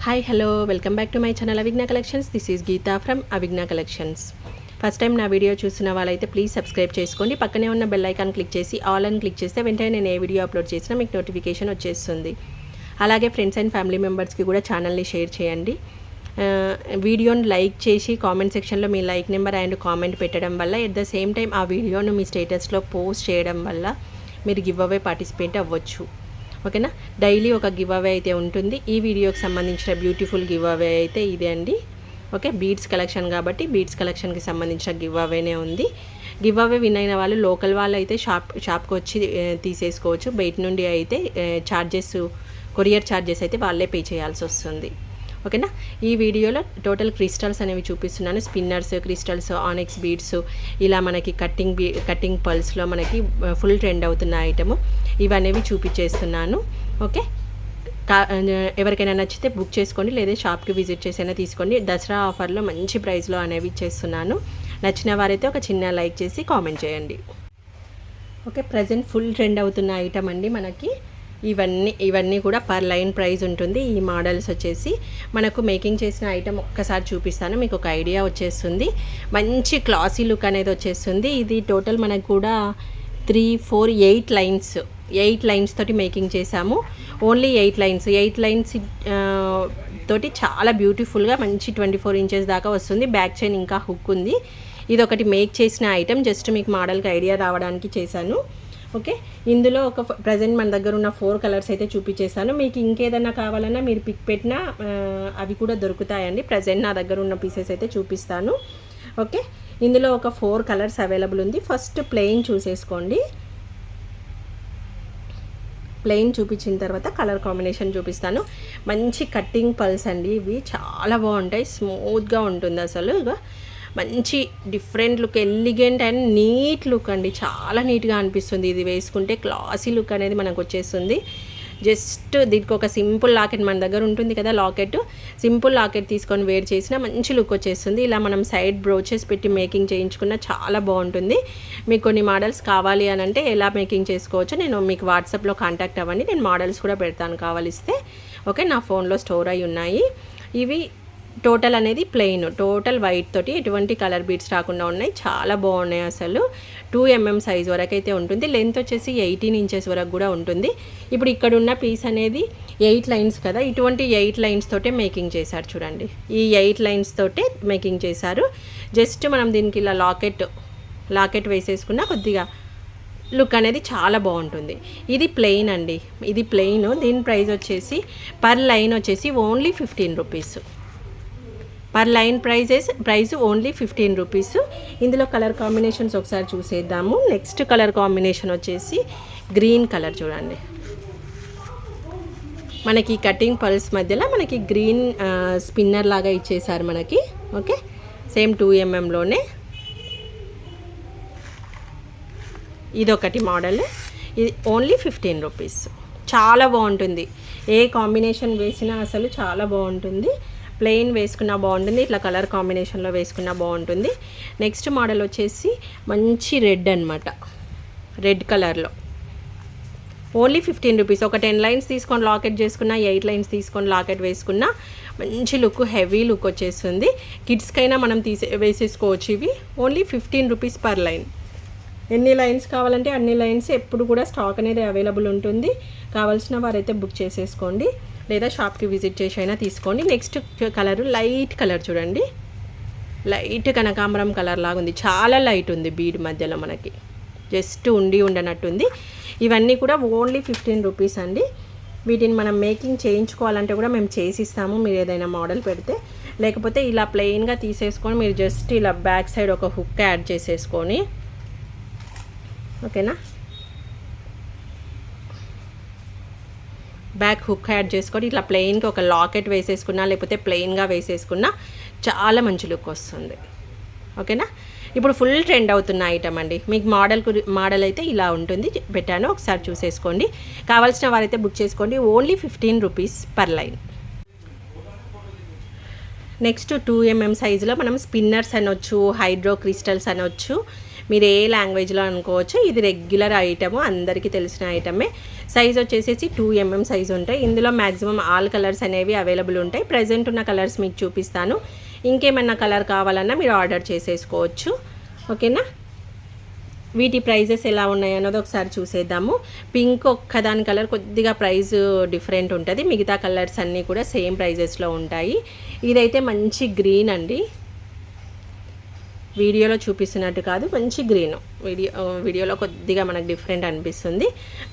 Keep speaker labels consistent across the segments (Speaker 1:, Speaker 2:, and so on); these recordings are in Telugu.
Speaker 1: Hi hello welcome back to my channel Avigna collections. This is Geeta from Avigna collections. First time నా వీడియో చూసిన వాళ్ళైతే ప్లీజ్ సబ్స్క్రైబ్ చేసుకోండి. పక్కనే ఉన్న బెల్ ఐకాన్ క్లిక్ చేసి ఆల్ అని క్లిక్ చేస్తే వెంటనే నేను ఏ వీడియో అప్లోడ్ చేసినా మీకు నోటిఫికేషన్ వచ్చేస్తుంది. అలాగే ఫ్రెండ్స్ అండ్ ఫ్యామిలీ మెంబర్స్కి కూడా ఛానల్ని షేర్ చేయండి. వీడియోని లైక్ చేసి కామెంట్ సెక్షన్లో మీ లైక్ నెంబర్ అండ్ కామెంట్ పెట్టడం వల్ల ఎట్ ద సేమ్ టైం ఆ వీడియోను మీ స్టేటస్లో పోస్ట్ చేయడం వల్ల మీరు గివ్ అవే పార్టిసిపేట్ అవ్వచ్చు. ఓకేనా, డైలీ ఒక గివ్ అవే అయితే ఉంటుంది. ఈ వీడియోకి సంబంధించిన బ్యూటిఫుల్ గివ్ అవే అయితే ఇదే అండి. ఓకే, బీడ్స్ కలెక్షన్ కాబట్టి బీడ్స్ కలెక్షన్కి సంబంధించిన గివ్ అవేనే ఉంది. గివ్ అవే విన్ అయిన వాళ్ళు లోకల్ వాళ్ళు అయితే షాప్కి వచ్చి తీసేసుకోవచ్చు. బయట నుండి అయితే కొరియర్ ఛార్జెస్ అయితే వాళ్ళే పే చేయాల్సి వస్తుంది. ఓకేనా, ఈ వీడియోలో టోటల్ క్రిస్టల్స్ అనేవి చూపిస్తున్నాను. స్పిన్నర్స్, క్రిస్టల్స్, ఆనిక్స్ బీడ్స్, ఇలా మనకి కట్టింగ్ పల్స్లో మనకి ఫుల్ ట్రెండ్ అవుతున్న ఐటము ఇవనేవి చూపించేస్తున్నాను. ఓకే, ఎవరికైనా నచ్చితే బుక్ చేసుకోండి, లేదా షాప్కి విజిట్ చేసైనా తీసుకోండి. దసరా ఆఫర్లో మంచి ప్రైస్లో అనేవి ఇచ్చేస్తున్నాను. నచ్చిన వారైతే ఒక చిన్న లైక్ చేసి కామెంట్ చేయండి. ఓకే, ప్రజెంట్ ఫుల్ ట్రెండ్ అవుతున్న ఐటమ్ అండి మనకి. ఇవన్నీ కూడా పర్ లైన్ ప్రైస్ ఉంటుంది. ఈ మోడల్స్ వచ్చేసి మనకు మేకింగ్ చేసిన ఐటమ్ ఒక్కసారి చూపిస్తాను, మీకు ఒక ఐడియా వచ్చేస్తుంది. మంచి క్లాసీ లుక్ అనేది వచ్చేస్తుంది. ఇది టోటల్ మనకు కూడా 3, 4, 8 లైన్స్ తోటి మేకింగ్ చేసాము. ఓన్లీ 8 లైన్స్ తోటి చాలా బ్యూటిఫుల్గా మంచి 24 ఇంచెస్ దాకా వస్తుంది. బ్యాక్ చైన్ ఇంకా హుక్ ఉంది. ఇది ఒకటి మేక్ చేసిన ఐటమ్, జస్ట్ మీకు మోడల్కి ఐడియా రావడానికి చేశాను. ఓకే, ఇందులో ఒక ప్రజెంట్ మన దగ్గర ఉన్న 4 కలర్స్ అయితే చూపించేసాను. మీకు ఇంకేదన్నా కావాలన్నా మీరు పిక్ పెట్టినా అవి కూడా దొరుకుతాయండి. ప్రజెంట్ నా దగ్గర ఉన్న పీసెస్ అయితే చూపిస్తాను. ఓకే, ఇందులో ఒక 4 కలర్స్ అవైలబుల్ ఉంది. ఫస్ట్ ప్లెయిన్ చూసేసుకోండి. ప్లెయిన్ చూపించిన తర్వాత కలర్ కాంబినేషన్ చూపిస్తాను. మంచి కట్టింగ్ పల్స్ అండి, ఇవి చాలా బాగుంటాయి. స్మూత్గా ఉంటుంది అసలు. మంచి different look, elegant and neat look అండి. చాలా నీట్గా అనిపిస్తుంది. ఇది వేసుకుంటే క్లాసీ లుక్ అనేది మనకు వచ్చేస్తుంది. జస్ట్ దీనికి ఒక సింపుల్ లాకెట్ మన దగ్గర ఉంటుంది కదా, సింపుల్ లాకెట్ తీసుకొని వేర్ చేసినా మంచి లుక్ వచ్చేస్తుంది. ఇలా మనం సైడ్ బ్రోచెస్ పెట్టి మేకింగ్ చేయించుకున్న చాలా బాగుంటుంది. మీకు కొన్ని మోడల్స్ కావాలి అని అంటే ఎలా మేకింగ్ చేసుకోవచ్చో నేను మీకు వాట్సాప్లో కాంటాక్ట్ అవ్వండి, నేను మోడల్స్ కూడా పెడతాను కావాలిస్తే. ఓకే, నా ఫోన్లో స్టోర్ అయి ఉన్నాయి. ఇవి టోటల్ అనేది ప్లెయిన్, టోటల్ వైట్ తోటి ఎటువంటి కలర్ బీడ్స్ రాకుండా ఉన్నాయి. చాలా బాగున్నాయి అసలు. 2 mm సైజ్ వరకు అయితే ఉంటుంది. లెంత్ వచ్చేసి 18 ఇంచెస్ వరకు కూడా ఉంటుంది. ఇప్పుడు ఇక్కడ ఉన్న పీస్ అనేది 8 లైన్స్ కదా, ఇటువంటి 8 లైన్స్ తోటే మేకింగ్ చేశారు చూడండి. ఈ 8 లైన్స్ తోటే మేకింగ్ చేశారు. జస్ట్ మనం దీనికి ఇలా లాకెట్ వేసేసుకున్న కొద్దిగా లుక్ అనేది చాలా బాగుంటుంది. ఇది ప్లెయిన్ అండి, ఇది ప్లెయిన్. దీని ప్రైస్ వచ్చేసి పర్ లైన్ వచ్చేసి only 15 rupees. Per line price only 15 rupees. ఇందులో కలర్ కాంబినేషన్స్ ఒకసారి చూసేద్దాము. నెక్స్ట్ కలర్ కాంబినేషన్ వచ్చేసి గ్రీన్ కలర్ చూడండి. మనకి కటింగ్ పల్స్ మధ్యలో మనకి గ్రీన్ స్పిన్నర్ లాగా ఇచ్చేసారు మనకి. ఓకే, సేమ్ 2 mmలోనే ఇదొకటి మోడల్. ఇది ఓన్లీ 15 రూపీస్. చాలా బాగుంటుంది. ఏ కాంబినేషన్ వేసినా అసలు చాలా బాగుంటుంది. ప్లెయిన్ వేసుకున్నా బాగుంటుంది, ఇట్లా కలర్ కాంబినేషన్లో వేసుకున్నా బాగుంటుంది. నెక్స్ట్ మోడల్ వచ్చేసి మంచి రెడ్ అనమాట, రెడ్ కలర్లో ఓన్లీ 15 రూపీస్. ఒక 10 లైన్స్ తీసుకొని లాకెట్ చేసుకున్నా, 8 లైన్స్ తీసుకొని లాకెట్ వేసుకున్నా మంచి లుక్, హెవీ లుక్ వచ్చేస్తుంది. కిడ్స్కైనా మనం వేసేసుకోవచ్చు. ఇవి ఓన్లీ 15 రూపీస్ పర్ లైన్. ఎన్ని లైన్స్ కావాలంటే అన్ని లైన్స్ ఎప్పుడు కూడా స్టాక్ అనేది అవైలబుల్ ఉంటుంది. కావాల్సిన వారైతే బుక్ చేసేసుకోండి, లేదా షాప్కి విజిట్ చేసి అయినా తీసుకోండి. నెక్స్ట్ కలర్ లైట్ కలర్ చూడండి, లైట్ కనకాంబరం కలర్ లాగా ఉంది. చాలా లైట్ ఉంది, బీడ్ మధ్యలో మనకి జస్ట్ ఉండనట్టుంది. ఇవన్నీ కూడా ఓన్లీ 15 రూపీస్ అండి. వీటిని మనం మేకింగ్ చేయించుకోవాలంటే కూడా మేము చేసిస్తాము, మీరు ఏదైనా మోడల్ పెడితే. లేకపోతే ఇలా ప్లెయిన్గా తీసేసుకొని మీరు జస్ట్ ఇలా బ్యాక్ సైడ్ ఒక హుక్ యాడ్ చేసేసుకొని, ఓకేనా, బ్యాక్ హుక్ యాడ్ చేసుకొని ఇట్లా ప్లెయిన్గా ఒక లాకెట్ వేసేసుకున్నా, లేకపోతే ప్లెయిన్గా వేసేసుకున్నా చాలా మంచి లుక్ వస్తుంది. ఓకేనా, ఇప్పుడు ఫుల్ ట్రెండ్ అవుతున్న ఐటమ్ అండి. మీకు మోడల్ అయితే ఇలా ఉంటుంది, పెట్టాను, ఒకసారి చూసేసుకోండి. కావాల్సిన వారైతే బుక్ చేసుకోండి. Only 15 rupees per line. Next 2 mm సైజులో మనం స్పిన్నర్స్ అనొచ్చు, హైడ్రో క్రిస్టల్స్ అనొచ్చు, మీరు ఏ లాంగ్వేజ్లో అనుకోవచ్చు. ఇది రెగ్యులర్ ఐటము, అందరికీ తెలిసిన ఐటమే. సైజ్ వచ్చేసి 2mm సైజ్ ఉంటాయి. ఇందులో మ్యాక్సిమం ఆల్ కలర్స్ అనేవి అవైలబుల్ ఉంటాయి. ప్రజెంట్ ఉన్న కలర్స్ మీకు చూపిస్తాను. ఇంకేమన్నా కలర్ కావాలన్నా మీరు ఆర్డర్ చేసేసుకోవచ్చు. ఓకేనా. వీటి ప్రైజెస్ ఎలా ఉన్నాయి అన్నది ఒకసారి చూసేద్దాము. పింక్ ఒక్కదాని కలర్ కొద్దిగా ప్రైస్ డిఫరెంట్ ఉంటుంది, మిగతా కలర్స్ అన్నీ కూడా సేమ్ ప్రైజెస్లో ఉంటాయి. ఇదైతే మంచి గ్రీన్ అండి, వీడియోలో చూపిస్తున్నట్టు కాదు, మంచి గ్రీన్. వీడియోలో కొద్దిగా మనకు డిఫరెంట్ అనిపిస్తుంది.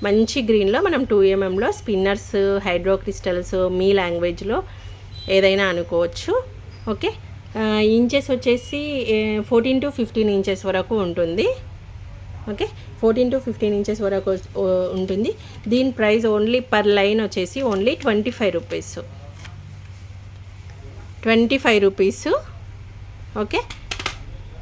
Speaker 1: మంచి గ్రీన్లో మనం 2mmలో స్పిన్నర్స్, హైడ్రో క్రిస్టల్స్, మీ లాంగ్వేజ్లో ఏదైనా అనుకోవచ్చు. ఓకే. ఇంచెస్ వచ్చేసి 14 to 15 ఇంచెస్ వరకు ఉంటుంది. ఓకే, 14 to 15 ఇంచెస్ వరకు ఉంటుంది. దీని ప్రైస్ ఓన్లీ పర్ లైన్ వచ్చేసి ఓన్లీ 25 రూపీస్. 25 రూపీస్. ఓకే,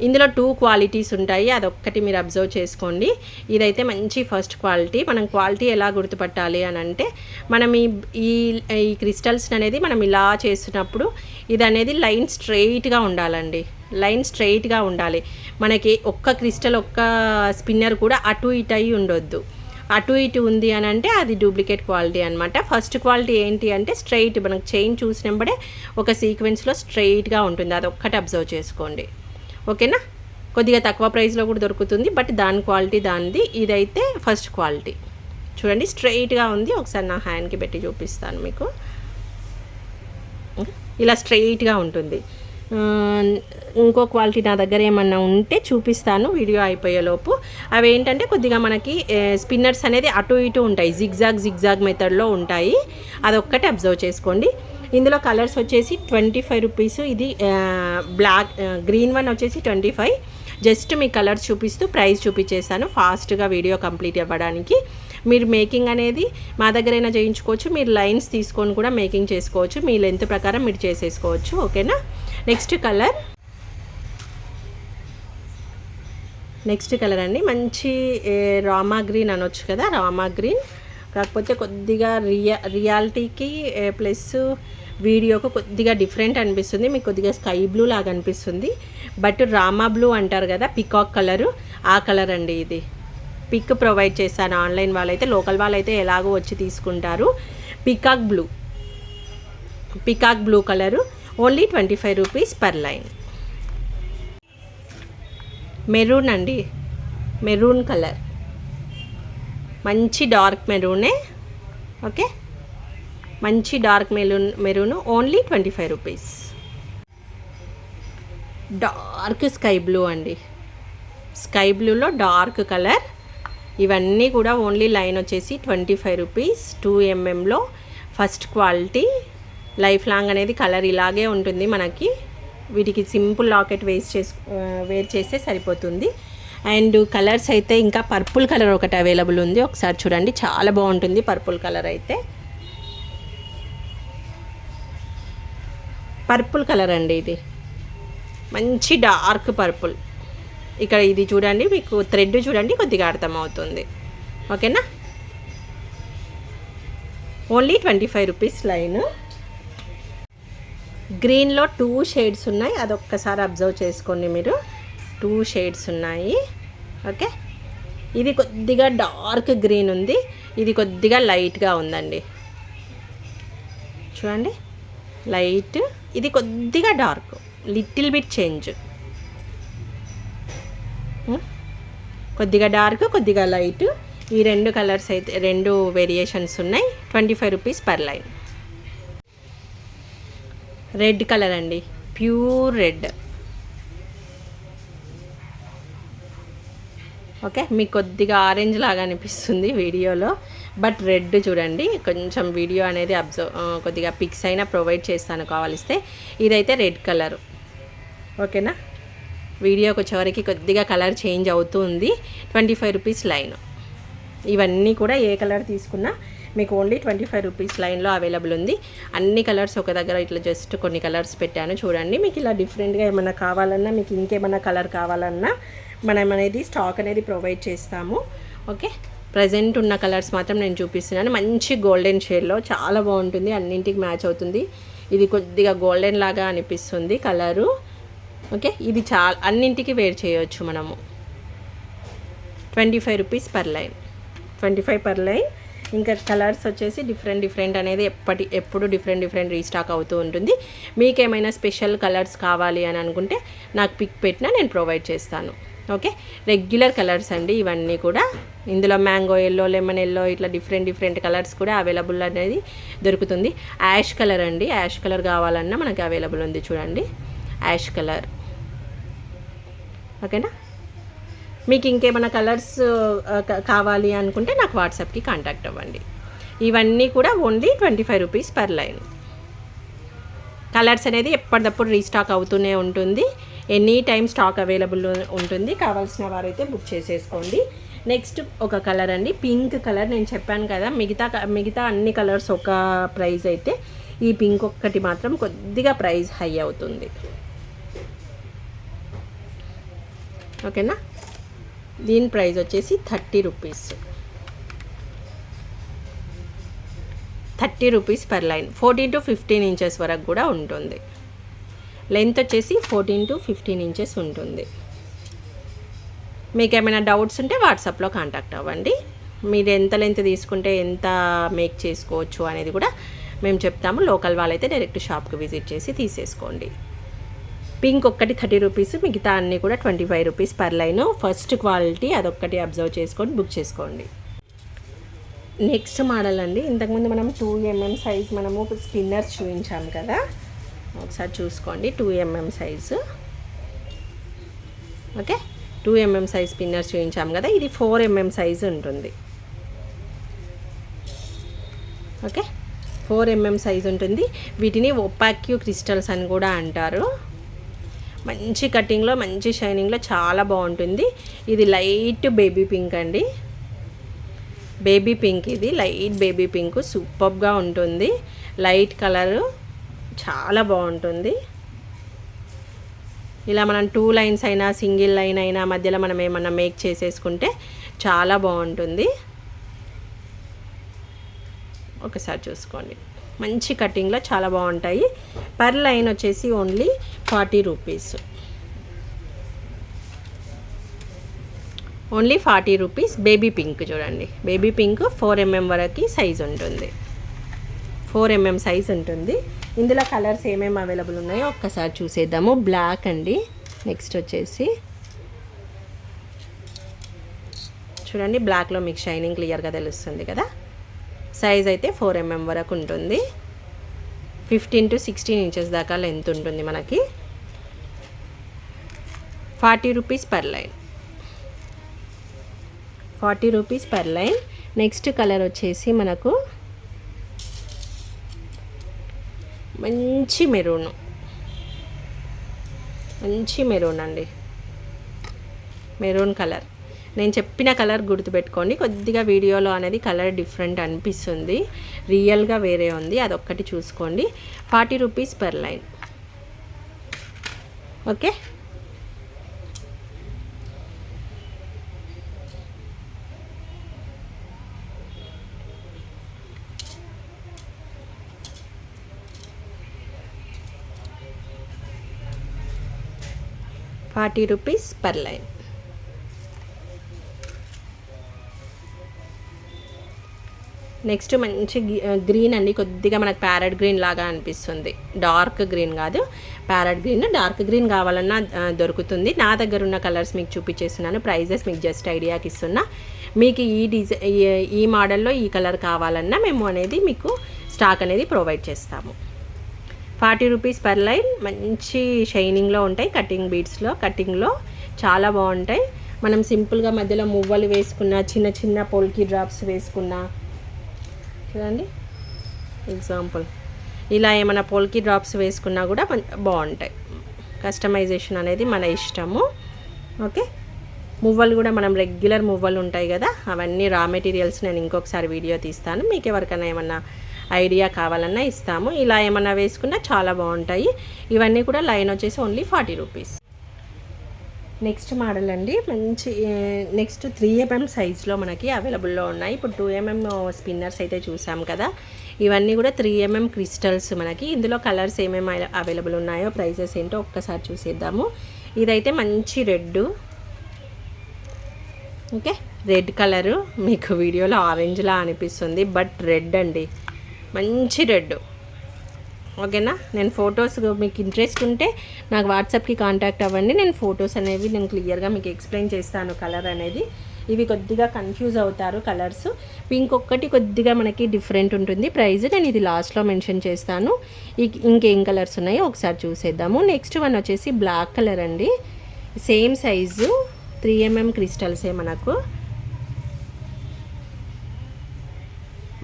Speaker 1: ఇందులో 2 క్వాలిటీస్ ఉంటాయి, అదొక్కటి మీరు అబ్జర్వ్ చేసుకోండి. ఇదైతే మంచి ఫస్ట్ క్వాలిటీ. మనం క్వాలిటీ ఎలా గుర్తుపట్టాలి అని అంటే, మనం ఈ క్రిస్టల్స్ అనేది మనం ఇలా చేస్తున్నప్పుడు ఇది అనేది లైన్ స్ట్రెయిట్గా ఉండాలండి. లైన్ స్ట్రెయిట్గా ఉండాలి. మనకి ఒక్క క్రిస్టల్, ఒక్క స్పిన్నర్ కూడా అటు ఇటు అయి ఉండొద్దు. అటు ఇటు ఉంది అని అంటే అది డూప్లికేట్ క్వాలిటీ అనమాట. ఫస్ట్ క్వాలిటీ ఏంటి అంటే స్ట్రెయిట్, మనకు చైన్ చూసినప్పుడే ఒక సీక్వెన్స్లో స్ట్రెయిట్గా ఉంటుంది, అదొక్కటి అబ్జర్వ్ చేసుకోండి. ఓకేనా. కొద్దిగా తక్కువ ప్రైస్లో కూడా దొరుకుతుంది, బట్ దాని క్వాలిటీ దానిది. ఇదైతే ఫస్ట్ క్వాలిటీ చూడండి, స్ట్రెయిట్గా ఉంది. ఒకసారి నా హ్యాండ్కి పెట్టి చూపిస్తాను మీకు. ఇలా స్ట్రెయిట్గా ఉంటుంది. ఇంకో క్వాలిటీ నా దగ్గర ఏమన్నా ఉంటే చూపిస్తాను వీడియో అయిపోయేలోపు. అవి ఏంటంటే కొద్దిగా మనకి స్పిన్నర్స్ అనేది అటు ఇటు ఉంటాయి, జిగ్జాగ్ మెథడ్లో ఉంటాయి, అదొక్కటి అబ్జర్వ్ చేసుకోండి. ఇందులో కలర్స్ వచ్చేసి 25 రూపీస్. ఇది బ్లాక్, గ్రీన్ వన్ వచ్చేసి 25. జస్ట్ మీ కలర్స్ చూపిస్తూ ప్రైస్ చూపించేస్తాను ఫాస్ట్గా వీడియో కంప్లీట్ అవ్వడానికి. మీరు మేకింగ్ అనేది మా దగ్గరైనా చేయించుకోవచ్చు, మీరు లైన్స్ తీసుకొని కూడా మేకింగ్ చేసుకోవచ్చు, మీ లెంత్ ప్రకారం మీరు చేసేసుకోవచ్చు. ఓకేనా. నెక్స్ట్ కలర్ అండి, మంచి రామా గ్రీన్ అనొచ్చు కదా, రామా గ్రీన్. కాకపోతే కొద్దిగా రియాలిటీకి ప్లస్ వీడియోకు కొద్దిగా డిఫరెంట్ అనిపిస్తుంది, మీకు కొద్దిగా స్కై బ్లూ లాగా అనిపిస్తుంది. బట్ రామా బ్లూ అంటారు కదా, పికాక్ కలరు, ఆ కలర్ అండి. ఇది పిక్ ప్రొవైడ్ చేస్తాను. ఆన్లైన్ వాళ్ళైతే, లోకల్ వాళ్ళైతే ఎలాగో వచ్చి తీసుకుంటారు. Peacock blue colour only 25 rupees per line. Maroon అండి, మెరూన్ కలర్, మంచి డార్క్ మెరూనే. ఓకే, మంచి dark maroon only 25 rupees. Dark sky blue అండి, స్కై బ్లూలో డార్క్ కలర్. ఇవన్నీ కూడా ఓన్లీ లైన్ వచ్చేసి 25 రూపీస్. 2mmలో ఫస్ట్ క్వాలిటీ. లైఫ్ లాంగ్ అనేది కలర్ ఇలాగే ఉంటుంది మనకి. వీటికి సింపుల్ లాకెట్ వేర్ చేస్తే సరిపోతుంది. అండ్ కలర్స్ అయితే ఇంకా పర్పుల్ కలర్ ఒకటి అవైలబుల్ ఉంది, ఒకసారి చూడండి, చాలా బాగుంటుంది పర్పుల్ కలర్ అయితే. పర్పుల్ కలర్ అండి, ఇది మంచి డార్క్ పర్పుల్. ఇక్కడ ఇది చూడండి, మీకు థ్రెడ్ చూడండి, కొద్దిగా అర్థమవుతుంది. ఓకేనా. Only 25 rupees line. గ్రీన్లో 2 షేడ్స్ ఉన్నాయి, అదొక్కసారి అబ్జర్వ్ చేసుకోండి మీరు. 2 షేడ్స్ ఉన్నాయి. ఓకే, ఇది కొద్దిగా డార్క్ గ్రీన్ ఉంది, ఇది కొద్దిగా లైట్గా ఉందండి. చూడండి, లైట్, ఇది కొద్దిగా డార్క్, లిటిల్ బిట్ చేంజ్. కొద్దిగా డార్క్, కొద్దిగా లైట్, ఈ 2 కలర్స్ అయితే 2 వేరియేషన్స్ ఉన్నాయి. 25 rupees per line. Red colour అండి, ప్యూర్ రెడ్. ఓకే, మీకు కొద్దిగా ఆరెంజ్ లాగా అనిపిస్తుంది వీడియోలో, బట్ రెడ్ చూడండి. కొంచెం వీడియో అనేది కొద్దిగా పిక్స్ అయినా ప్రొవైడ్ చేస్తాను కావాలిస్తే. ఇదైతే రెడ్ కలరు. ఓకేనా. వీడియోకి వచ్చేవరకు కొద్దిగా కలర్ చేంజ్ అవుతూ ఉంది. 25 రూపీస్ లైన్. ఇవన్నీ కూడా ఏ కలర్ తీసుకున్నా మీకు ఓన్లీ 25 రూపీస్ లైన్లో అవైలబుల్ ఉంది. అన్ని కలర్స్ ఒక దగ్గర ఇట్లా జస్ట్ కొన్ని కలర్స్ పెట్టాను చూడండి. మీకు ఇలా డిఫరెంట్గా ఏమైనా కావాలన్నా, మీకు ఇంకేమైనా కలర్ కావాలన్నా మనం అనేది స్టాక్ అనేది ప్రొవైడ్ చేస్తాము. ఓకే, ప్రజెంట్ ఉన్న కలర్స్ మాత్రం నేను చూపిస్తున్నాను. మంచి గోల్డెన్ షేడ్లో చాలా బాగుంటుంది, అన్నింటికి మ్యాచ్ అవుతుంది. ఇది కొద్దిగా గోల్డెన్ లాగా అనిపిస్తుంది కలరు. ఓకే, ఇది అన్నింటికి వేర్ చేయొచ్చు మనము. 25 rupees per line, 25 per line. ఇంకా కలర్స్ వచ్చేసి డిఫరెంట్ అనేది ఎప్పుడు డిఫరెంట్ రీస్టాక్ అవుతూ ఉంటుంది. మీకేమైనా స్పెషల్ కలర్స్ కావాలి అని అనుకుంటే నాకు పిక్ పెట్టినా నేను ప్రొవైడ్ చేస్తాను. ఓకే, రెగ్యులర్ కలర్స్ అండి ఇవన్నీ కూడా. ఇందులో మ్యాంగో ఎల్లో, లెమన్ ఎల్లో, ఇట్లా డిఫరెంట్ కలర్స్ కూడా అవైలబుల్ అనేది దొరుకుతుంది. యాష్ కలర్ అండి, యాష్ కలర్ కావాలన్నా మనకి అవైలబుల్ ఉంది. చూడండి, యాష్ కలర్. ఓకేనా, మీకు ఇంకేమైనా కలర్స్ కావాలి అనుకుంటే నాకు వాట్సాప్కి కాంటాక్ట్ అవ్వండి. ఇవన్నీ కూడా only 25 rupees per line. Colours అనేది ఎప్పటికప్పుడు రీస్టాక్ అవుతూనే ఉంటుంది. ఎనీ టైం స్టాక్ అవైలబుల్ ఉంటుంది. కావాల్సిన వారైతే బుక్ చేసేసుకోండి. నెక్స్ట్ ఒక కలర్ అండి, పింక్ కలర్. నేను చెప్పాను కదా మిగతా అన్ని కలర్స్ ఒక ప్రైస్ అయితే ఈ పింక్ ఒక్కటి మాత్రం కొద్దిగా ప్రైస్ హై అవుతుంది. ఓకేనా, దీని ప్రైస్ వచ్చేసి 30 rupees, 30 rupees per line. 14 to 15 inches వరకు కూడా ఉంటుంది. లెంత్ వచ్చేసి 14 to 15 ఇంచెస్ ఉంటుంది. మీకు ఏమైనా డౌట్స్ ఉంటే వాట్సాప్లో కాంటాక్ట్ అవ్వండి. మీరు ఎంత లెంత్ తీసుకుంటే ఎంత మేక్ చేసుకోవచ్చు అనేది కూడా మేము చెప్తాము. లోకల్ వాళ్ళైతే డైరెక్ట్ షాప్కి విజిట్ చేసి తీసేసుకోండి. పింక్ ఒక్కటి 30 రూపీస్, మిగతా అన్నీ కూడా 25 rupees per line. First quality అదొక్కటి అబ్జర్వ్ చేసుకొని బుక్ చేసుకోండి. నెక్స్ట్ మోడల్ అండి, ఇంతకుముందు మనం 2mm సైజ్ మనము స్పిన్నర్స్ చూపించాము కదా, ఒకసారి చూసుకోండి. 2mm size, okay, 2mm size spinners చూపించాము కదా. ఇది 4mm సైజు ఉంటుంది. ఓకే, 4mm సైజు ఉంటుంది. వీటిని ఒపాక్యూ క్రిస్టల్స్ అని కూడా అంటారు. మంచి కటింగ్లో, మంచి షైనింగ్లో చాలా బాగుంటుంది. ఇది లైట్ బేబీ పింక్ అండి, బేబీ పింక్. ఇది లైట్ బేబీ పింక్, సూపర్గా ఉంటుంది. లైట్ కలరు చాలా బాగుంటుంది. ఇలా మనం 2 లైన్స్ అయినా సింగిల్ లైన్ అయినా మధ్యలో మనం ఏమన్నా మేక్ చేసేసుకుంటే చాలా బాగుంటుంది. ఒకసారి చూసుకోండి, మంచి కటింగ్లో చాలా బాగుంటాయి. పర్ లైన్ వచ్చేసి only 40 rupees, only 40 rupees. Baby pink చూడండి, బేబీ పింక్ 4mm వరకు సైజ్ ఉంటుంది, 4mm సైజ్ ఉంటుంది. ఇందులో కలర్స్ ఏమేమి అవైలబుల్ ఉన్నాయో ఒక్కసారి చూసేద్దాము. బ్లాక్ అండి, నెక్స్ట్ వచ్చేసి చూడండి, బ్లాక్లో మీకు షైనింగ్ క్లియర్గా తెలుస్తుంది కదా. సైజ్ అయితే 4mm వరకు ఉంటుంది. 15 to 16 ఇంచెస్ దాకా లెంత్ ఉంటుంది మనకి. 40 rupees per line, 40 rupees per line. Next colour వచ్చేసి మనకు మంచి మెరూన్, మంచి మెరూన్ అండి, మెరూన్ కలర్. నేను చెప్పిన కలర్ గుర్తుపెట్టుకోండి. కొద్దిగా వీడియోలో అనేది కలర్ డిఫరెంట్ అనిపిస్తుంది, రియల్గా వేరే ఉంది, అదొక్కటి చూసుకోండి. 40 rupees per line. Okay, ₹40 per line. Next మంచి గ్రీన్ అండి, కొద్దిగా మనకు ప్యారెట్ గ్రీన్ లాగా అనిపిస్తుంది. డార్క్ గ్రీన్ కాదు, ప్యారెట్ గ్రీన్. డార్క్ గ్రీన్ కావాలన్నా దొరుకుతుంది. నా దగ్గర ఉన్న కలర్స్ మీకు చూపించేస్తున్నాను. ప్రైజెస్ మీకు జస్ట్ ఐడియాకి ఇస్తున్నా. మీకు ఈ మోడల్లో ఈ కలర్ కావాలన్నా మేము అనేది మీకు స్టాక్ అనేది ప్రొవైడ్ చేస్తాము. ₹40 పర్ లైన్. మంచి షైనింగ్లో ఉంటాయి, కటింగ్ బీడ్స్లో, కటింగ్లో చాలా బాగుంటాయి. మనం సింపుల్గా మధ్యలో మువ్వలు వేసుకున్న, చిన్న చిన్న పోల్కి డ్రాప్స్ వేసుకున్న, చూడండి ఎగ్జాంపుల్ ఇలా ఏమైనా పోల్కి డ్రాప్స్ వేసుకున్నా కూడా బాగుంటాయి. కస్టమైజేషన్ అనేది మన ఇష్టము. ఓకే, మువ్వలు కూడా మనం రెగ్యులర్ మువ్వలు ఉంటాయి కదా, అవన్నీ రా మెటీరియల్స్ నేను ఇంకొకసారి వీడియో తీస్తాను. మీకు ఎవరికైనా ఏమన్నా ఐడియా కావాలన్నా ఇస్తాము. ఇలా ఏమన్నా వేసుకున్నా చాలా బాగుంటాయి. ఇవన్నీ కూడా లైన్ వచ్చేసి ఓన్లీ ₹40. నెక్స్ట్ మోడల్ అండి, మంచి నెక్స్ట్ 3mm సైజ్లో మనకి అవైలబుల్లో ఉన్నాయి. ఇప్పుడు 2mm స్పిన్నర్స్ అయితే చూసాం కదా, ఇవన్నీ కూడా 3mm క్రిస్టల్స్ మనకి. ఇందులో కలర్స్ ఏమేమి అవైలబుల్ ఉన్నాయో, ప్రైజెస్ ఏంటో ఒక్కసారి చూసేద్దాము. ఇదైతే మంచి రెడ్, ఓకే, రెడ్ కలరు మీకు వీడియోలో ఆరెంజ్లా అనిపిస్తుంది, బట్ రెడ్ అండి, మంచి రెడ్. ఓకేనా, నేను ఫొటోస్ మీకు ఇంట్రెస్ట్ ఉంటే నాకు వాట్సాప్కి కాంటాక్ట్ అవ్వండి. నేను ఫొటోస్ అనేవి నేను క్లియర్గా మీకు ఎక్స్ప్లెయిన్ చేస్తాను కలర్ అనేది. ఇవి కొద్దిగా కన్ఫ్యూజ్ అవుతారు కలర్స్. పింక్ ఒక్కటి కొద్దిగా మనకి డిఫరెంట్ ఉంటుంది ప్రైస్. నేను ఇది లాస్ట్లో మెన్షన్ చేస్తాను. ఇంకేం కలర్స్ ఉన్నాయో ఒకసారి చూసేద్దాము. నెక్స్ట్ వన్ వచ్చేసి బ్లాక్ కలర్ అండి. సేమ్ సైజు 3mm క్రిస్టల్సే మనకు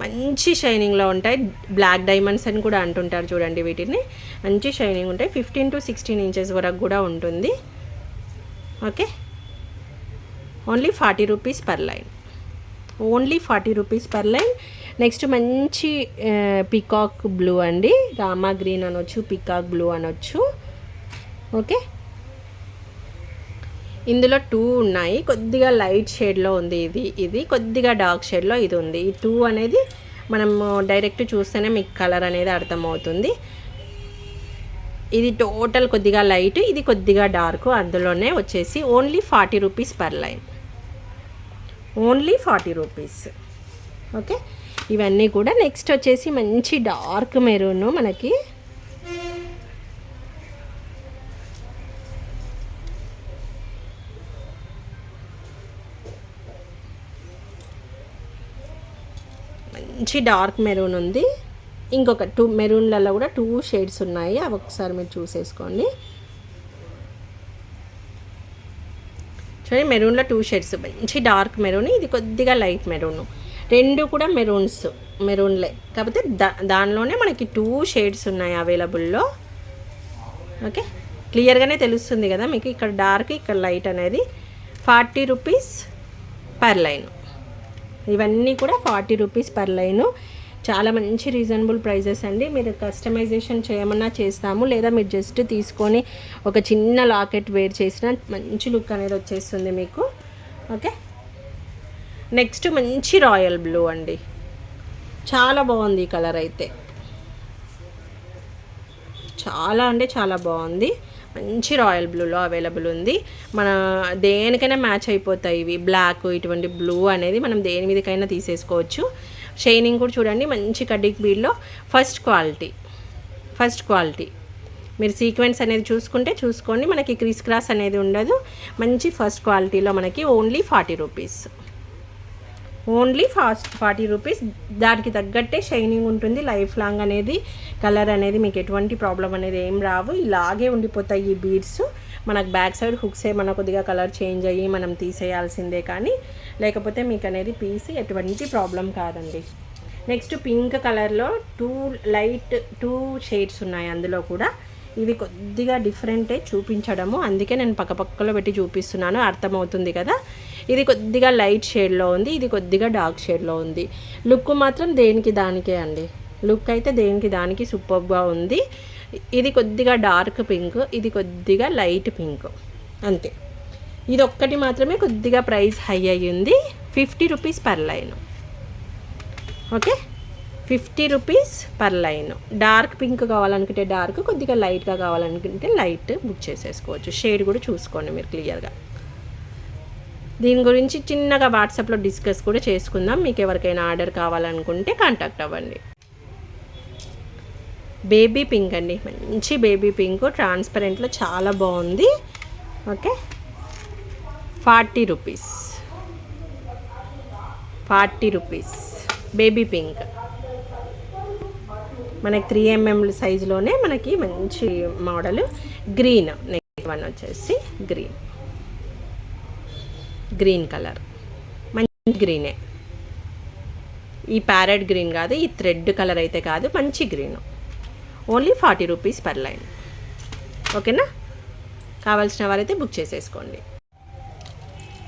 Speaker 1: మంచి షైనింగ్లో ఉంటాయి. బ్లాక్ డైమండ్స్ అని కూడా అంటుంటారు చూడండి, వీటిని మంచి షైనింగ్ ఉంటాయి. 15 to 16 ఇంచెస్ వరకు కూడా ఉంటుంది. Okay, only 40 rupees per line, only 40 rupees per line. Next మంచి పికాక్ బ్లూ అండి, రామా గ్రీన్ అనొచ్చు, పికాక్ బ్లూ అనొచ్చు. ఓకే, ఇందులో 2 ఉన్నాయి. కొద్దిగా లైట్ షేడ్లో ఉంది ఇది కొద్దిగా డార్క్ షేడ్లో ఇది ఉంది. ఈ 2 అనేది మనము డైరెక్ట్ చూస్తేనే మీకు కలర్ అనేది అర్థమవుతుంది. ఇది టోటల్ కొద్దిగా లైట్, ఇది కొద్దిగా డార్క్. అందులోనే వచ్చేసి only 40 rupees per line, only 40 rupees. Okay, ఇవన్నీ కూడా. నెక్స్ట్ వచ్చేసి మంచి డార్క్ మెరూన్, మనకి మంచి డార్క్ మెరూన్ ఉంది. ఇంకొక 2 మెరూన్లలో కూడా 2 షేడ్స్ ఉన్నాయి, అవి ఒకసారి మీరు చూసేసుకోండి. చూడండి, మెరూన్లో 2 షేడ్స్, మంచి డార్క్ మెరూన్, ఇది కొద్దిగా లైట్ మెరూన్. 2 కూడా మెరూన్లే, కాకపోతే దానిలోనే మనకి 2 షేడ్స్ ఉన్నాయి అవైలబుల్లో. ఓకే, క్లియర్గానే తెలుస్తుంది కదా మీకు, ఇక్కడ డార్క్ ఇక్కడ లైట్ అనేది. 40 రూపీస్ పర్ లైన్. ఇవన్నీ కూడా 40 రూపీస్ పర్ లైను. చాలా మంచి రీజనబుల్ ప్రైజెస్ అండి. మీరు కస్టమైజేషన్ చేయమన్నా చేస్తాము, లేదా మీరు జస్ట్ తీసుకొని ఒక చిన్న లాకెట్ వేర్ చేసిన మంచి లుక్ అనేది వచ్చేస్తుంది మీకు. ఓకే, నెక్స్ట్ మంచి రాయల్ బ్లూ అండి, చాలా బాగుంది ఈ కలర్ అయితే, చాలా అంటే చాలా బాగుంది. మంచి రాయల్ బ్లూలో అవైలబుల్ ఉంది. మన దేనికైనా మ్యాచ్ అయిపోతాయి ఇవి. బ్లాక్ ఇటువంటి బ్లూ అనేది మనం దేని మీదకైనా తీసేసుకోవచ్చు. షైనింగ్ కూడా చూడండి, మంచి కడ్డిక్ బీడ్లో ఫస్ట్ క్వాలిటీ. మీరు సీక్వెన్స్ అనేది చూసుకోండి, మనకి క్రిస్ క్రాస్ అనేది ఉండదు. మంచి ఫస్ట్ క్వాలిటీలో మనకి ఓన్లీ 40 రూపీస్, ఓన్లీ 40 రూపీస్. దానికి తగ్గట్టే షైనింగ్ ఉంటుంది లైఫ్ లాంగ్ అనేది. కలర్ అనేది మీకు ఎటువంటి ప్రాబ్లం అనేది ఏం రావు, ఇలాగే ఉండిపోతాయి ఈ బీడ్స్. మనకు బ్యాక్ సైడ్ హుక్స్ ఏమన్నా కొద్దిగా కలర్ చేంజ్ అయ్యి మనం తీసేయాల్సిందే, కానీ లేకపోతే మీకు అనేది పీస్ ఎటువంటి ప్రాబ్లం కాదండి. నెక్స్ట్ పింక్ కలర్లో 2 షేడ్స్ ఉన్నాయి అందులో కూడా. ఇవి కొద్దిగా డిఫరెంటే చూపించడము, అందుకే నేను పక్కపక్కలో పెట్టి చూపిస్తున్నాను, అర్థమవుతుంది కదా. ఇది కొద్దిగా లైట్ షేడ్లో ఉంది, ఇది కొద్దిగా డార్క్ షేడ్లో ఉంది. లుక్ మాత్రం దేనికి దానికే అండి, లుక్ అయితే దేనికి దానికి సూపర్గా ఉంది. ఇది కొద్దిగా డార్క్ పింక్, ఇది కొద్దిగా లైట్ పింక్, అంతే. ఇది ఒక్కటి మాత్రమే కొద్దిగా ప్రైస్ హై అయ్యింది. 50 rupees per line. Okay, 50 rupees per line. Dark pink కావాలనుకుంటే డార్క్, కొద్దిగా లైట్గా కావాలనుకుంటే లైట్ బుక్ చేసేసుకోవచ్చు. షేడ్ కూడా చూసుకోండి మీరు క్లియర్గా. దీని గురించి చిన్నగా వాట్సాప్లో డిస్కస్ కూడా చేసుకుందాం. మీకు ఎవరికైనా ఆర్డర్ కావాలనుకుంటే కాంటాక్ట్ అవ్వండి. బేబీ పింక్ అండి, మంచి బేబీ పింక్, ట్రాన్స్పరెంట్లో చాలా బాగుంది. Okay, 40 rupees, 40 rupees baby pink. మనకి 3mm సైజులోనే మనకి మంచి మోడల్. గ్రీన్, నెక్స్ట్ వన్ వచ్చేసి గ్రీన్ కలర్, మంచి గ్రీనే. ఈ ప్యారెట్ గ్రీన్ కాదు, ఈ థ్రెడ్ కలర్ అయితే కాదు, మంచి green. Only 40 rupees per line. ఓకేనా, కావాల్సిన వారైతే బుక్ చేసేసుకోండి.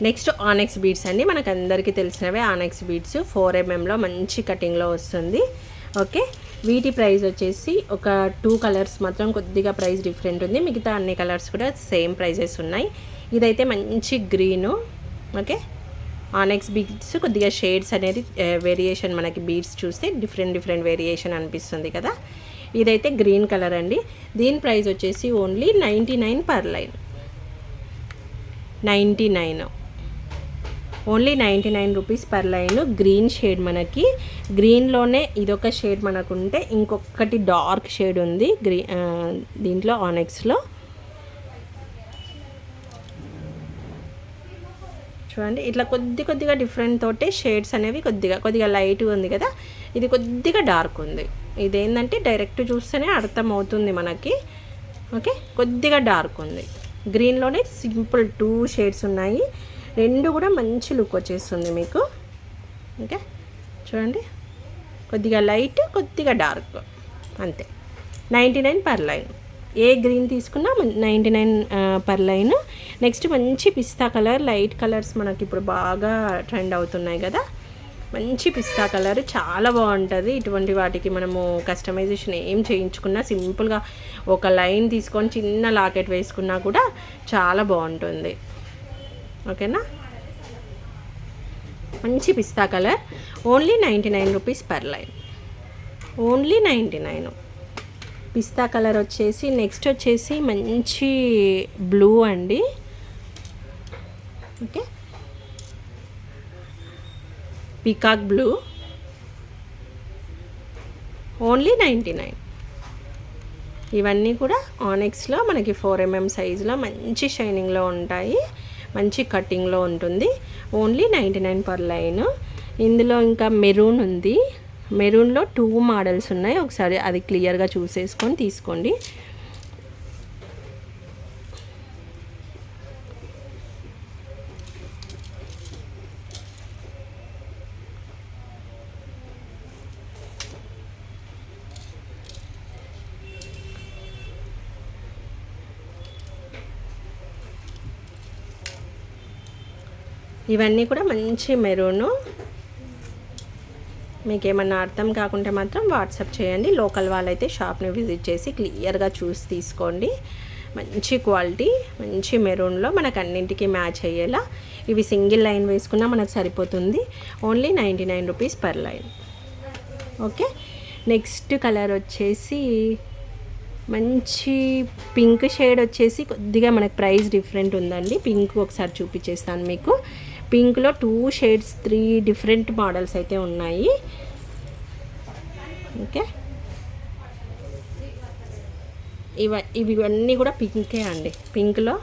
Speaker 1: నెక్స్ట్ ఆనెక్స్ బీడ్స్ అండి, మనకు అందరికీ తెలిసినవే ఆనెక్స్ బీడ్స్. 4mmలో మంచి కటింగ్లో వస్తుంది. ఓకే, వీటి ప్రైస్ వచ్చేసి ఒక 2 కలర్స్ మాత్రం కొద్దిగా ప్రైస్ డిఫరెంట్ ఉంది, మిగతా అన్ని కలర్స్ కూడా సేమ్ ప్రైజెస్ ఉన్నాయి. ఇదైతే మంచి గ్రీను. ఓకే, ఆనెక్స్ బీడ్స్ కొద్దిగా షేడ్స్ అనేది వేరియేషన్, మనకి బీడ్స్ చూస్తే డిఫరెంట్ వేరియేషన్ అనిపిస్తుంది కదా. ఇదైతే గ్రీన్ కలర్ అండి. దీని ప్రైస్ వచ్చేసి only 99 per line, 99. Only 99 rupees per line. Green shade, మనకి గ్రీన్లోనే ఇదొక షేడ్ మనకు ఉంటే ఇంకొకటి డార్క్ షేడ్ ఉంది దీంట్లో ఆనెక్స్లో. చూడండి ఇట్లా కొద్దిగా డిఫరెంట్ తోటే షేడ్స్ అనేవి కొద్దిగా లైట్గా ఉంది కదా, ఇది కొద్దిగా డార్క్ ఉంది. ఇదేంటంటే డైరెక్ట్ చూస్తేనే అర్థమవుతుంది మనకి. ఓకే, కొద్దిగా డార్క్ ఉంది. గ్రీన్లోనే సింపుల్ 2 షేడ్స్ ఉన్నాయి, 2 కూడా మంచి లుక్ వచ్చేస్తుంది మీకు. ఓకే చూడండి, కొద్దిగా లైట్ కొద్దిగా డార్క్ అంతే. 99 పర్ లైన్. ఏ గ్రీన్ తీసుకున్నా 99 పర్ లైన్. నెక్స్ట్ మంచి పిస్తా కలర్, లైట్ కలర్స్ మనకి ఇప్పుడు బాగా ట్రెండ్ అవుతున్నాయి కదా. మంచి పిస్తా కలర్ చాలా బాగుంటుంది. ఇటువంటి వాటికి మనము కస్టమైజేషన్ ఏం చేయించుకున్నా సింపుల్గా ఒక లైన్ తీసుకొని చిన్న లాకెట్ వేసుకున్నా కూడా చాలా బాగుంటుంది. ఓకేనా, మంచి పిస్తా colour. Only 99 rupees per line. Only 99. పిస్తా కలర్ వచ్చేసి నెక్స్ట్ వచ్చేసి మంచి బ్లూ అండి. Okay, peacock blue. ఓన్లీ 99. ఇవన్నీ కూడా ఆనెక్స్లో మనకి 4mm సైజులో మంచి షైనింగ్లో ఉంటాయి, మంచి కటింగ్లో ఉంటుంది. Only 99 per line. ఇందులో ఇంకా మెరూన్ ఉంది. మెరూన్లో 2 మోడల్స్ ఉన్నాయి, ఒకసారి అది క్లియర్గా చూసేసుకొని తీసుకోండి. ఇవన్నీ కూడా మంచి మెరూను. మీకు ఏమన్నా అర్థం కాకుంటే మాత్రం వాట్సాప్ చేయండి. లోకల్ వాళ్ళైతే షాప్ని విజిట్ చేసి క్లియర్గా చూసి తీసుకోండి. మంచి క్వాలిటీ, మంచి మెరూన్లో మనకు అన్నింటికి మ్యాచ్ అయ్యేలా. ఇవి సింగిల్ లైన్ వేసుకున్నా మనకు సరిపోతుంది. Only 99 rupees per line. Okay, next colour వచ్చేసి మంచి పింక్ షేడ్ వచ్చేసి కొద్దిగా మనకు ప్రైస్ డిఫరెంట్ ఉందండి. పింక్ ఒకసారి చూపించేస్తాను మీకు. పింక్లో 2 షేడ్స్ 3 డిఫరెంట్ మోడల్స్ అయితే ఉన్నాయి. ఓకే, ఇవన్నీ కూడా పింకే అండి. పింక్లో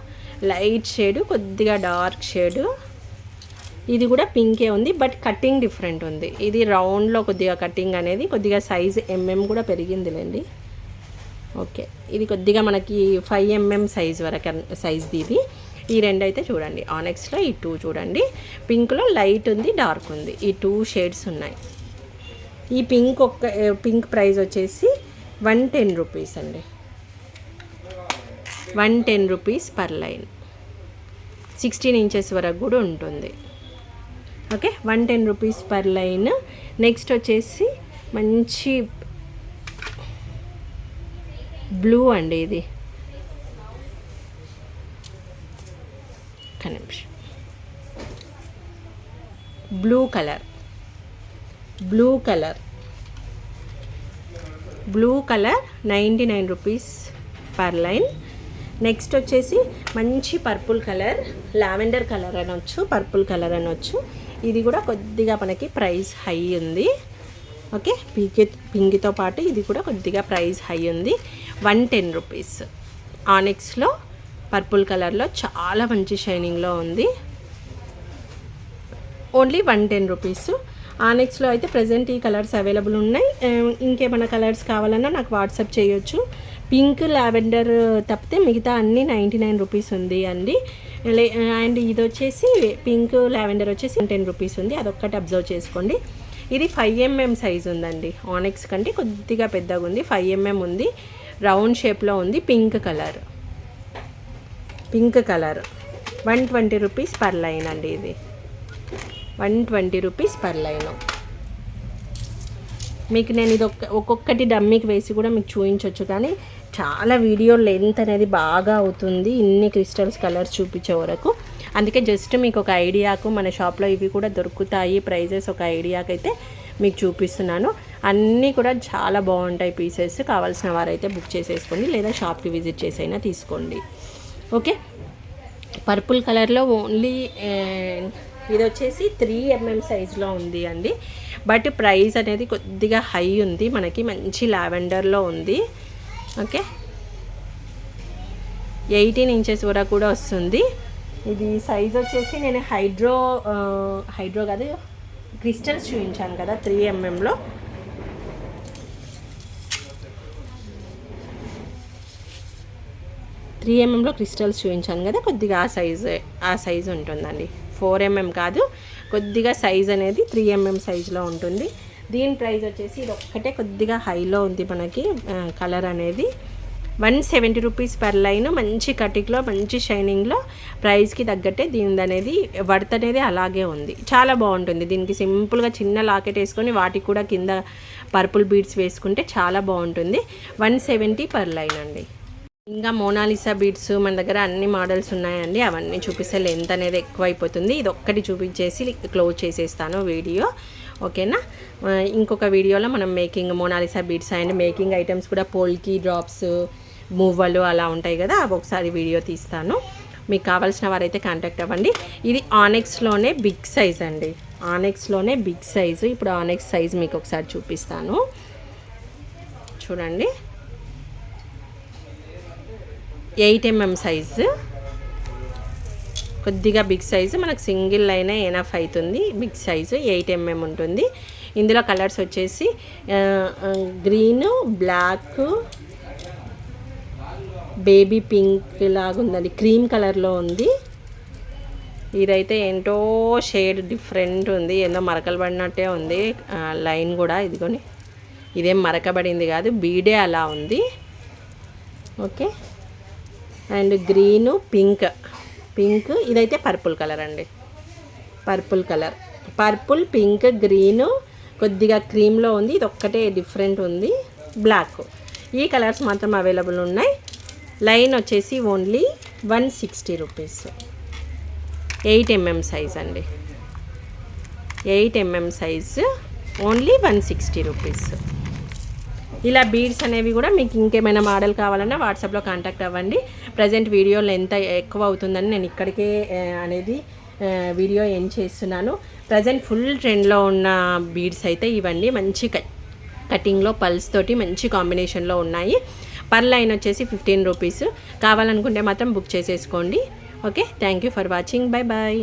Speaker 1: లైట్ షేడు, కొద్దిగా డార్క్ షేడు. ఇది కూడా పింకే ఉంది, బట్ కటింగ్ డిఫరెంట్ ఉంది. ఇది రౌండ్లో కొద్దిగా కటింగ్ అనేది కొద్దిగా సైజ్ కూడా పెరిగిందిలేండి. ఓకే, ఇది కొద్దిగా మనకి 5mm సైజ్ వరకు సైజ్ది ఇది. ఈ 2 అయితే చూడండి ఆనెక్స్లో. ఈ 2 చూడండి, పింక్లో లైట్ ఉంది, డార్క్ ఉంది. ఈ 2 షేడ్స్ ఉన్నాయి. ఈ పింక్ ప్రైస్ వచ్చేసి 110 రూపీస్ అండి. 110 రూపీస్ పర్ లైన్. 16 ఇంచెస్ వరకు కూడా ఉంటుంది. Okay, 110 rupees per line. Next వచ్చేసి మంచి బ్లూ అండి. ఇది నిమిషం, blue colour 99 rupees per line. Next వచ్చేసి మంచి పర్పుల్ కలర్, లావెండర్ కలర్ అనొచ్చు, పర్పుల్ కలర్ అనొచ్చు. ఇది కూడా కొద్దిగా మనకి ప్రైస్ హై ఉంది. ఓకే, పింక్తో పాటు ఇది కూడా కొద్దిగా ప్రైస్ హై ఉంది. 110 రూపీస్. ఆనెక్స్లో పర్పుల్ కలర్లో చాలా మంచి షైనింగ్లో ఉంది. Only 110 rupees. ఆనెక్స్లో అయితే ప్రజెంట్ ఈ కలర్స్ అవైలబుల్ ఉన్నాయి. ఇంకేమైనా కలర్స్ కావాలన్నా నాకు వాట్సాప్ చేయొచ్చు. పింక్, లావెండర్ తప్పితే మిగతా అన్నీ 99 రూపీస్ ఉంది అండి. అండ్ ఇది వచ్చేసి పింక్, లావెండర్ వచ్చేసి 10 రూపీస్ ఉంది. అదొక్కటి అబ్జర్వ్ చేసుకోండి. ఇది 5mm సైజ్ ఉందండి. ఆనెక్స్ కంటే కొద్దిగా పెద్దగా ఉంది, 5mm ఉంది, రౌండ్ షేప్లో ఉంది. Pink colour 120 rupees per line అండి. ఇది 120 రూపీస్ పర్ లైన్. మీకు నేను ఇది ఒక్కొక్కటి డమ్మీకి వేసి కూడా మీకు చూపించవచ్చు, కానీ చాలా వీడియో లెంత్ అనేది బాగా అవుతుంది ఇన్ని క్రిస్టల్స్ కలర్స్ చూపించే వరకు. అందుకే జస్ట్ మీకు ఒక ఐడియాకు మన షాప్లో ఇవి కూడా దొరుకుతాయి ప్రైజెస్ ఒక ఐడియాకి అయితే మీకు చూపిస్తున్నాను. అన్నీ కూడా చాలా బాగుంటాయి పీసెస్. కావాల్సిన వారైతే బుక్ చేసేసుకోండి, లేదా షాప్కి విజిట్ చేసైనా తీసుకోండి. ఓకే, పర్పుల్ కలర్లో ఓన్లీ ఇది వచ్చేసి 3mm సైజులో ఉంది అండి. బట్ ప్రైస్ అనేది కొద్దిగా హై ఉంది, మనకి మంచి లావెండర్లో ఉంది. ఓకే, 18 ఇంచెస్ వరకు కూడా వస్తుంది. ఇది సైజ్ వచ్చేసి నేను హైడ్రో కాదు క్రిస్టల్స్ చూపించాను కదా 3mmలో. క్రిస్టల్స్ చూపించాను కదా, కొద్దిగా ఆ సైజు ఉంటుందండి. 4mm కాదు, కొద్దిగా సైజ్ అనేది 3mm సైజులో ఉంటుంది. దీని ప్రైస్ వచ్చేసి ఇది ఒక్కటే కొద్దిగా హైలో ఉంది మనకి కలర్ అనేది. 170 రూపీస్ పర్ లైన్, మంచి కటిక్లో మంచి షైనింగ్లో, ప్రైస్కి తగ్గట్టే దీనిది అనేది వర్త్ అనేది అలాగే ఉంది. చాలా బాగుంటుంది. దీనికి సింపుల్గా చిన్న లాకెట్ వేసుకొని వాటికి కూడా కింద పర్పుల్ బీడ్స్ వేసుకుంటే చాలా బాగుంటుంది. 170 పర్ లైన్ అండి. ఇంకా మోనాలిసా బీడ్స్ మన దగ్గర అన్ని మోడల్స్ ఉన్నాయండి. అవన్నీ చూపిస్తే లెంత్ అనేది ఎక్కువ అయిపోతుంది. ఇది ఒక్కటి చూపించేసి క్లోజ్ చేసేస్తాను వీడియో, ఓకేనా. ఇంకొక వీడియోలో మనం Mona Lisa beads and making items కూడా పోల్కి డ్రాప్స్ మూవలు అలా ఉంటాయి కదా, అవి ఒకసారి వీడియో తీస్తాను. మీకు కావాల్సిన వారైతే కాంటాక్ట్ అవ్వండి. ఇది ఆనెక్స్లోనే బిగ్ సైజ్ అండి, ఆనెక్స్లోనే బిగ్ సైజు. ఇప్పుడు ఆనెక్స్ సైజ్ మీకు ఒకసారి చూపిస్తాను చూడండి. 8mm సైజు, కొద్దిగా బిగ్ సైజు, మనకు సింగిల్ లైన్ ఎనఫ్ అవుతుంది. బిగ్ సైజు 8mm ఉంటుంది. ఇందులో కలర్స్ వచ్చేసి గ్రీను, బ్లాక్, బేబీ పింక్ లాగా ఉందండి, క్రీమ్ కలర్లో ఉంది. ఇదైతే ఏంటో షేడ్ డిఫరెంట్ ఉంది, ఏదో మరకలు పడినట్టే ఉంది లైన్ కూడా. ఇదిగోని ఇదేం మరకబడింది కాదు, బీడే అలా ఉంది. ఓకే, అండ్ గ్రీను, పింక్ ఇదైతే పర్పుల్ కలర్ అండి. పర్పుల్, పింక్, గ్రీను, కొద్దిగా క్రీమ్లో ఉంది. ఇది ఒక్కటే డిఫరెంట్ ఉంది, బ్లాక్. ఈ కలర్స్ మాత్రం అవైలబుల్ ఉన్నాయి. లైన్ వచ్చేసి ఓన్లీ 160 రూపీస్. 8mm సైజ్ అండి, 8mm సైజు ఓన్లీ 160 రూపీస్. ఇలా బీడ్స్ అనేవి కూడా మీకు ఇంకేమైనా మోడల్ కావాలన్నా వాట్సాప్లో కాంటాక్ట్ అవ్వండి. ప్రజెంట్ వీడియో లెంత్ ఎక్కువ అవుతుందని నేను ఇక్కడికే అనేది వీడియో ఎండ్ చేస్తున్నాను. ప్రజెంట్ ఫుల్ ట్రెండ్లో ఉన్న బీడ్స్ అయితే ఇవ్వండి, మంచి కటింగ్లో పల్స్ తోటి మంచి కాంబినేషన్లో ఉన్నాయి. పర్ లైన్ వచ్చేసి 15 రూపీస్. కావాలనుకుంటే మాత్రం బుక్ చేసేసుకోండి. Okay, thank you for watching. Bye bye.